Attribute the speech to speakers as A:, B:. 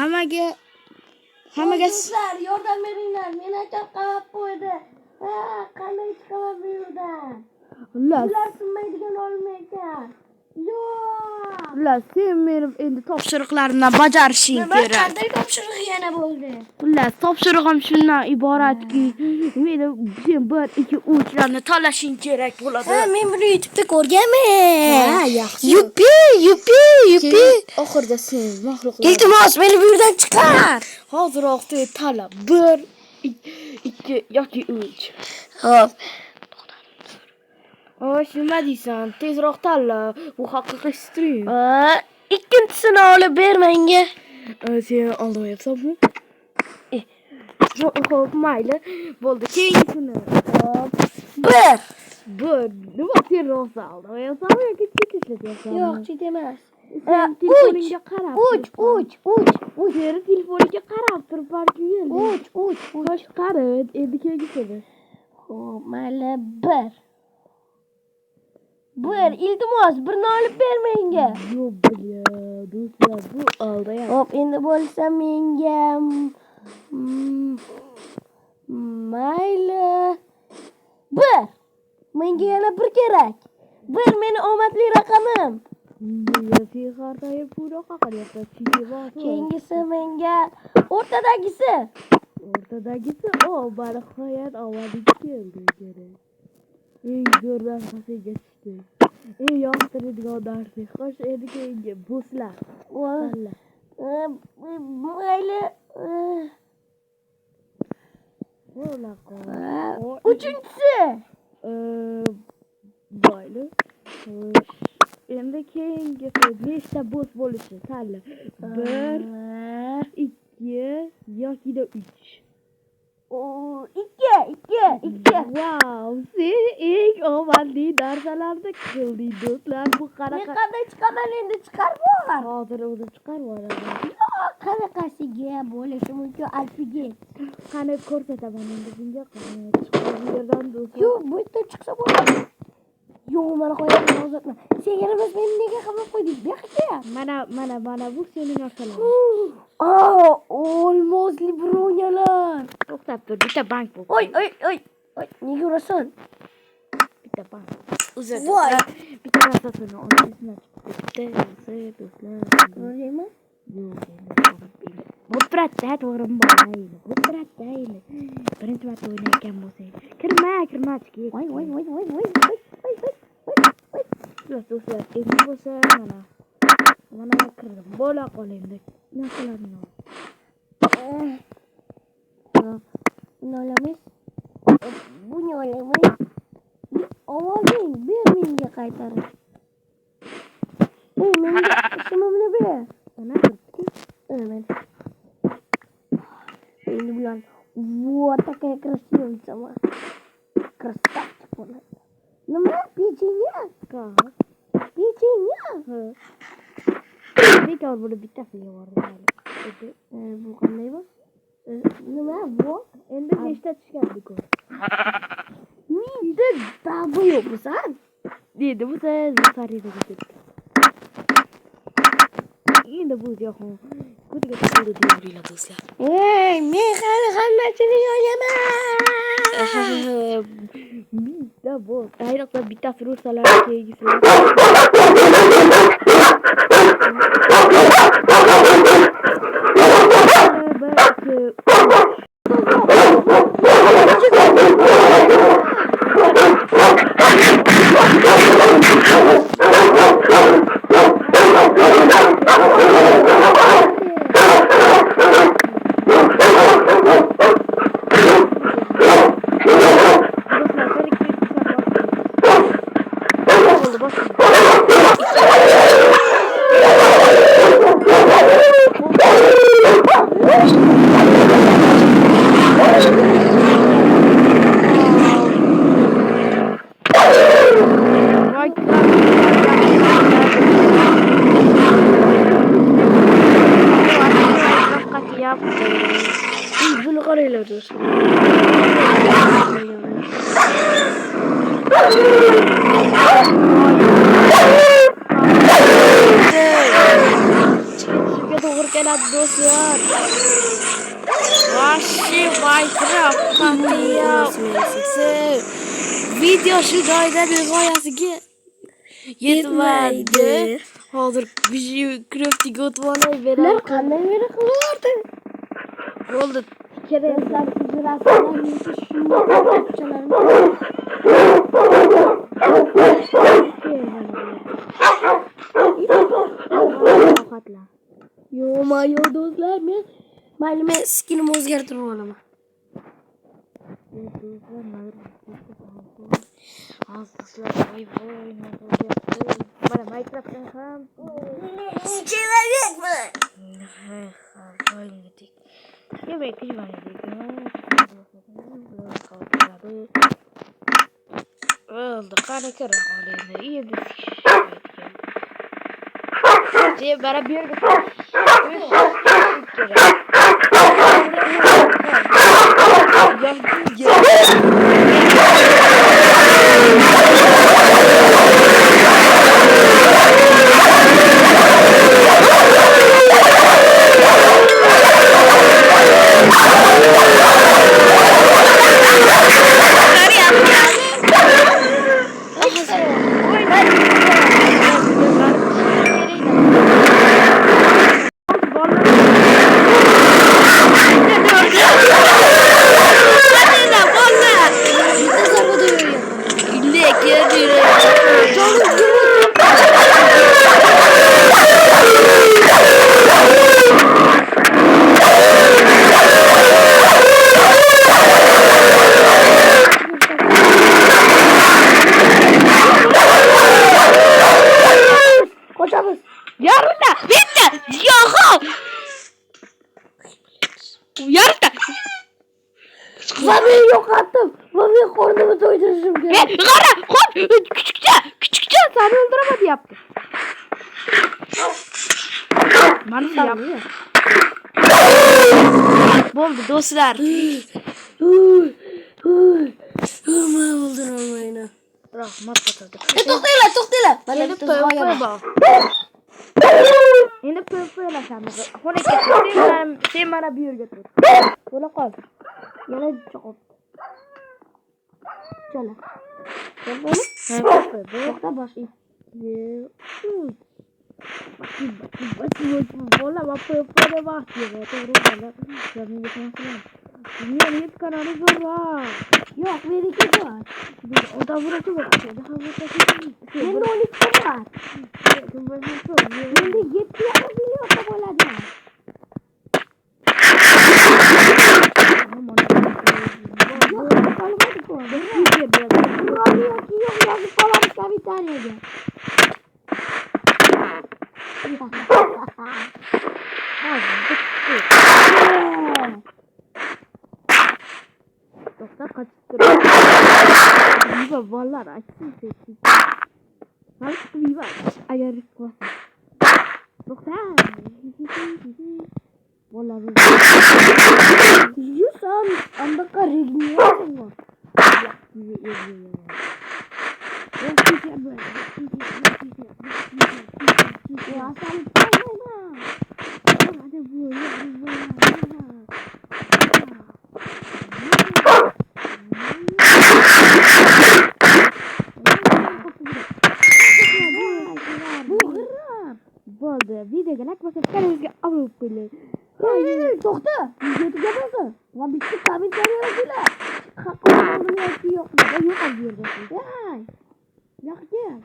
A: Hammaga
B: Do'stlar, yordam beringlar. Meni akam qamab qo'ydi. Qanday chiqaman bu yerdan? Ular sinmaydigan olma ekan.
A: Xullas, sen meni endi topshiriqlarimni bajarishing kerak.
B: Qanday topshiriq yana bo'ldi?
A: Xullas, topshirig'im shundan iboratki, meni sen 1 2 3 larni tanlashing kerak bo'ladi.
B: Men buni YouTube'da ko'rganman.
A: Yaxshi.
B: Yupi.
A: Oxirida sen maxluqlar.
B: Iltimos, meni bu yerdan chiqar.
A: Hoziroq sen tanla. 1 2 yoki 3.
B: Xo'p.
A: Nima deysan? Tezroq tanla. Bu haqiqiy stream.
B: Ikkinchisini olib ber menga.
A: Sen olmayapsanmi? Xo'p, mayli. Bo'ldi. Keyingisini.
B: Bir.
A: Nima sen rosa olmayapsanmi yoki ketishlayapsanmi?
B: Yo'q, chet emas.
A: Sen telefoningga qarab.
B: 3.
A: Sen telefoningga qarab turib balki yo'l.
B: 3.
A: Qo'sh qarib, endi kelgisini.
B: Xo'p, mayli 1. Iltimos, birini olib ber menga.
A: Yo'q, do'stlar, bu aldayapti.
B: Xo'p, endi bo'lsa menga mayli 1. Menga yana 1 kerak. 1 meni omadli raqamim.
A: Sen qartayib puloqa qilyapsan.
B: Keyingisi menga o'rtadagisi.
A: Baliq hayot avvaliga keldi kerak. Eng zo'r narsasiga tushdi. Eng yoqtiradigan narsa. Xo'sh, endi keyingi bo'slar.
B: Mayli. Uchinchisi.
A: Mayli. Endi keyingisi nechta bo's bo'lishi tanla. 1 2 yoki 3.
B: 2.
A: Wow, sen eng omadli narsalarni qilding do'stlar. Bu
B: Men qanday chiqaman endi chiqarib ol.
A: Hozir o'zi chiqarib olaman.
B: Qanaqasiga bo'lishi mumkin alfiga.
A: Qani ko'rsataman endi bunga qani chiqib bu yerdan do'stlar.
B: Yo'q, bu yerdan chiqsa bo'ladi. Yo'q, mana qo'yaman hozirman. Sen yana biz meni nega qamab qo'yding? Bu yoqqa.
A: Mana bu sening narsalar.
B: Olmosli bronyalar.
A: To'xtab tur, bitta bank bu.
B: Oy. Nega urasan?
A: Bitta bank. O'zim.
B: Voy.
A: Bitta narsasini olishni chiqdi. Do'stlar.
B: Ko'rdingmi?
A: Yo'q, endi. Bo'pratda to'g'rimi bo'lmaydi. Bo'pratda endi. Birinchi marta o'ynayotgan bo'lsang. Kirma, chiqib.
B: Voy.
A: Do'stlar, endi bo'lsa mana kirdim. Bo'la qolaymi? Narsalarni ol.
B: Buni olamiz. Buni olamiz. Ovozing ber menga qaytarib. Menga ismimni ber.
A: Mana
B: Mana. Ini bilan вот такая красивая сама. Красавчик он. Печенье?
A: Как?
B: Печенье?
A: Bekor bo'lib bittasiga bordim.
B: Bu qanday bu? Nima bu?
A: Endi nechta tushgan bekor?
B: Menda dabo yo'qmisan?
A: Dedi bu sariyada ketdi. Endi bu yo'q. Kutiga tushdi deyaptilar do'stlar.
B: Men hali hammachini yo'yaman.
A: Bitta bu. Ayroqda bittasi russalar keyingisilar. Bunu karaylarız. Doğru keladi do'stlar. Vahshiy Minecraft qat'iy video shu joyda nihoyasiga yetmaydi. Hozir crafting o'tvanay
B: Ular
A: beradi.
B: qanday meni qilyapti?
A: Bo'ldi.
B: Keraklar hujrasidan yetish shunday qo'rqinchlarni. Yo do'stlar, men skinimni o'zgartirib olaman.
A: Mana Minecraftdan ham yemek oldu. Qani kira qolaymi? Endi sen bana bir yerga yarına bitti. Yok. Yarına.
B: Vallahi yok attım. Vallahi kornumu doyduracağım.
A: Kara hop küçükçe seni öldüremedi yaptı. Bana yaptı. Oldu dostlar.
B: Aman öldürmeyin.
A: Rahmat batırdı.
B: Toktayla. Bana bir tuz koyalım.
A: Yine pöpöyle sen de. Sen bana bir götür. Böyle koy. Yana çok. Şöyle. Böyle. Tokta başlayayım. Bola bak pöpöyle bakıyor. Doğru böyle. Dünya hep kanalı var.
B: Yok benimki var.
A: O da burası var. Daha burası var.
B: Benim de 12 var. Ben de 7 biliyor kabulada. Yok kalmadı bu. Burası yok yazıp falan bir taneydi.
A: Doktor kaçtırıyor. Viva vallahi açsın sesi. Nasıl viva? Ayar kuat. Doktor. Vallahi
B: Yüzüm anda karışmıyor mu? Ya sen tamam.
A: Hadi bu videoga like bosib kanalga obuna bo'ling.
B: Hayır, doktor. YouTube'ga basın. Lan bitti komentar yazdılar. Hakkımı aldım ya, yok. Yok al bir yerde. Ya. Yok gel.